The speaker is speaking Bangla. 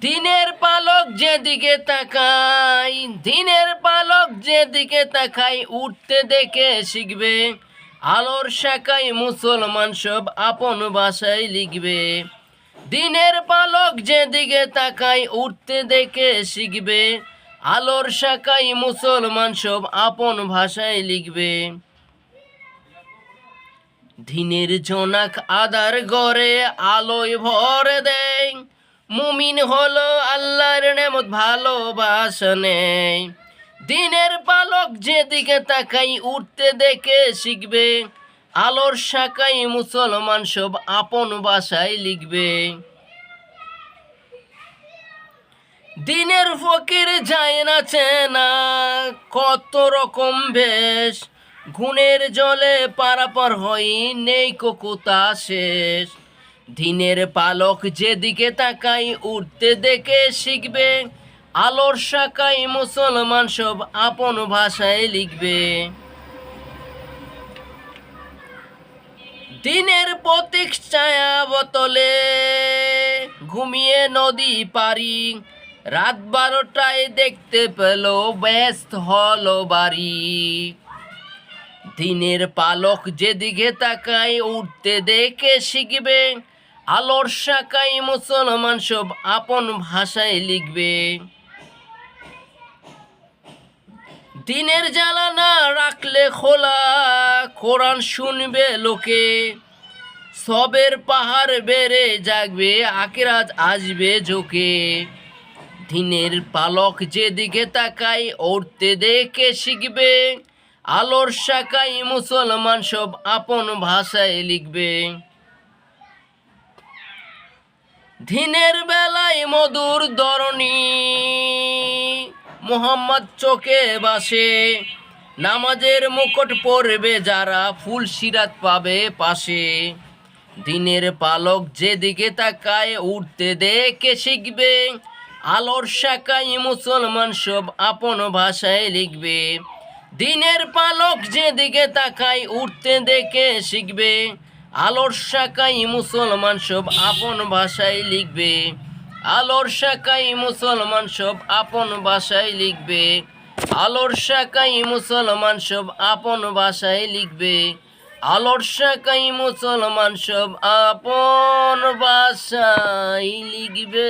দিনের পালক যেদিকে তাকাই, দিনের পালক যেদিকে তাকাই, উঠতে দেখে শিখবে। আলোর শাখায় মুসলমান সব আপন ভাষায় লিখবে। দিনের পালক যেদিকে তাকাই, উঠতে দেখে শিখবে। আলোর শাখায় মুসলমান সব আপন ভাষায় লিখবে। দিনের জোনাক আদার গড়ে আলোয় ভরে দেয়। মুমিন হলো আল্লাহর নেমত, ভালোবাসা নেই। দিনের পালক যেদিকে তাকাই, উঠতে দেখে শিখবে। আলোর শাখায় মুসলমান সব আপন ভাষায় লিখবে। দিনের ফকির যায় না চেনা, কত রকম বেশ। গুণের জলে পারাপার হই, নেই কোকুতা শেষ। দিনের পালক যেদিকে তাকাই, উঠতে দেখে শিখবে। আলোর শাখায় মুসলমান সব আপন ভাষায় লিখবে। দিনের প্রতীক ছায়া বোতলে ঘুমিয়ে নদী পারি। রাত 12টায় দেখতে পেল ব্যস্ত হলো বাড়ি। দিনের পালক যেদিকে তাকায়, উঠতে দেখে শিখবে। আলোর শাখায় মুসলমান সব আপন ভাষায় লিখবে। দিনের জ্বালা না রাখলে খোলা, কোরআন শুনবে লোকে। সবের পাহাড় বেড়ে জাগবে, আখিরাত আসবে ঝোঁকে। দিনের পালক যেদিকে তাকাই, উঠতে দেখে শিখবে। আলোর শাখায় মুসলমান সব আপন ভাষায় লিখবে। দিনের বেলায় মধুর ধরণী মোহাম্মদ চোখে বাসে। নামাজের মুকুট পরবে যারা, ফুল সিরাত পাবে পাশে। দিনের পালক যেদিকে তাকায়, উঠতে দেখে শিখবে। আলোর শাখায় মুসলমান সব আপন ভাষায় লিখবে। দিনের পালক যেদিকে তাকায়, উঠতে দেখে শিখবে। আলোর শাখায় মুসলমান সব আপন ভাষায় লিখবে। আলোর শাখায় মুসলমান সব আপন ভাষায় লিখবে। আলোর শাখায় মুসলমান সব আপন ভাষায় লিখবে। আলোর শাখায় মুসলমান সব আপন ভাষায় লিখবে।